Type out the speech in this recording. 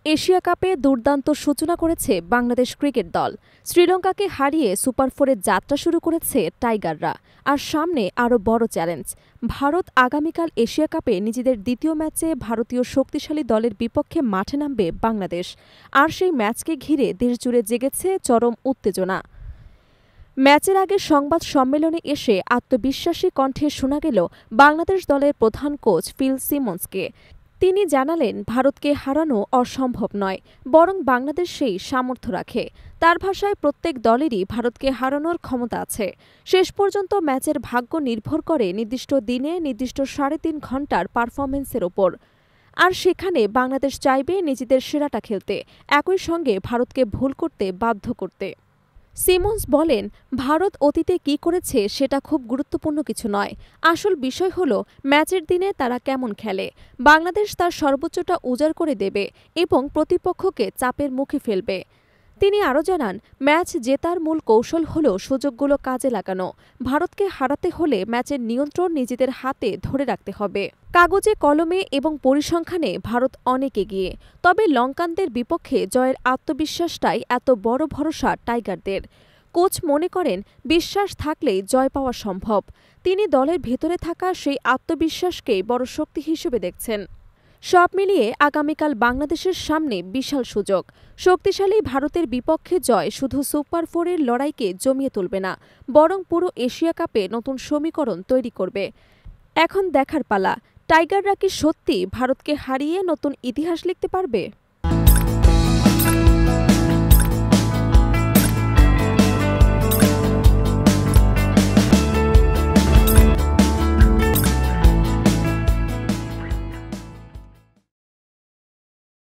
Asia কাপে দুর্দান্ত সূচনা করেছে বাংলাদেশ ক্রিকেট দল। শ্রীলঙ্কাকে হারিয়ে সুপার ফোরে যাত্রা শুরু করেছে টাইগাররা। আর সামনে আরও বড় চ্যালেঞ্জ। ভারত আগামীকাল এশিয়া কাপে নিজেদের দ্বিতীয় ম্যাচে ভারতীয় শক্তিশালী দলের বিপক্ষে মাঠে নামবে বাংলাদেশ। আর সেই ম্যাচকে ঘিরে দেশজুড়ে জেগেছে চরম উত্তেজনা। ম্যাচের আগে সংবাদ সম্মেলনে এসে আত্মবিশ্বাসী কণ্ঠে শোনা গেল বাংলাদেশ দলের প্রধান কোচ ফিল সিমন্সকে। তিনি জানালেন, ভারতকে হারানো অসম্ভব নয়, বরং বাংলাদেশ সেই সামর্থ্য রাখে। তার ভাষায়, প্রত্যেক দলেরই ভারতকে হারানোর ক্ষমতা আছে। শেষ পর্যন্ত ম্যাচের ভাগ্য নির্ভর করে নির্দিষ্ট দিনে নির্দিষ্ট ৩.৫ ঘণ্টার পারফরম্যান্সের ওপর। আর সেখানে বাংলাদেশ চাইবে নিজেদের সেরাটা খেলতে, একই সঙ্গে ভারতকে ভুল করতে বাধ্য করতে। সিমন্স বলেন, ভারত অতীতে কী করেছে সেটা খুব গুরুত্বপূর্ণ কিছু নয়। আসল বিষয় হলো ম্যাচের দিনে তারা কেমন খেলে। বাংলাদেশ তার সর্বোচ্চটা উজাড় করে দেবে এবং প্রতিপক্ষকে চাপের মুখে ফেলবে। তিনি আরও জানান, ম্যাচ জেতার মূল কৌশল হল সুযোগগুলো কাজে লাগানো। ভারতকে হারাতে হলে ম্যাচের নিয়ন্ত্রণ নিজেদের হাতে ধরে রাখতে হবে। কাগজে কলমে এবং পরিসংখ্যানে ভারত অনেক এগিয়ে, তবে লঙ্কানদের বিপক্ষে জয়ের আত্মবিশ্বাসটাই এত বড় ভরসা টাইগারদের। কোচ মনে করেন, বিশ্বাস থাকলেই জয় পাওয়া সম্ভব। তিনি দলের ভেতরে থাকা সেই আত্মবিশ্বাসকেই বড় শক্তি হিসেবে দেখছেন। সব মিলিয়ে আগামীকাল বাংলাদেশের সামনে বিশাল সুযোগ। শক্তিশালী ভারতের বিপক্ষে জয় শুধু সুপার ফোরের লড়াইকে জমিয়ে তুলবে না, বরং পুরো এশিয়া কাপে নতুন সমীকরণ তৈরি করবে। এখন দেখার পালা, টাইগাররা কি সত্যি ভারতকে হারিয়ে নতুন ইতিহাস লিখতে পারবে?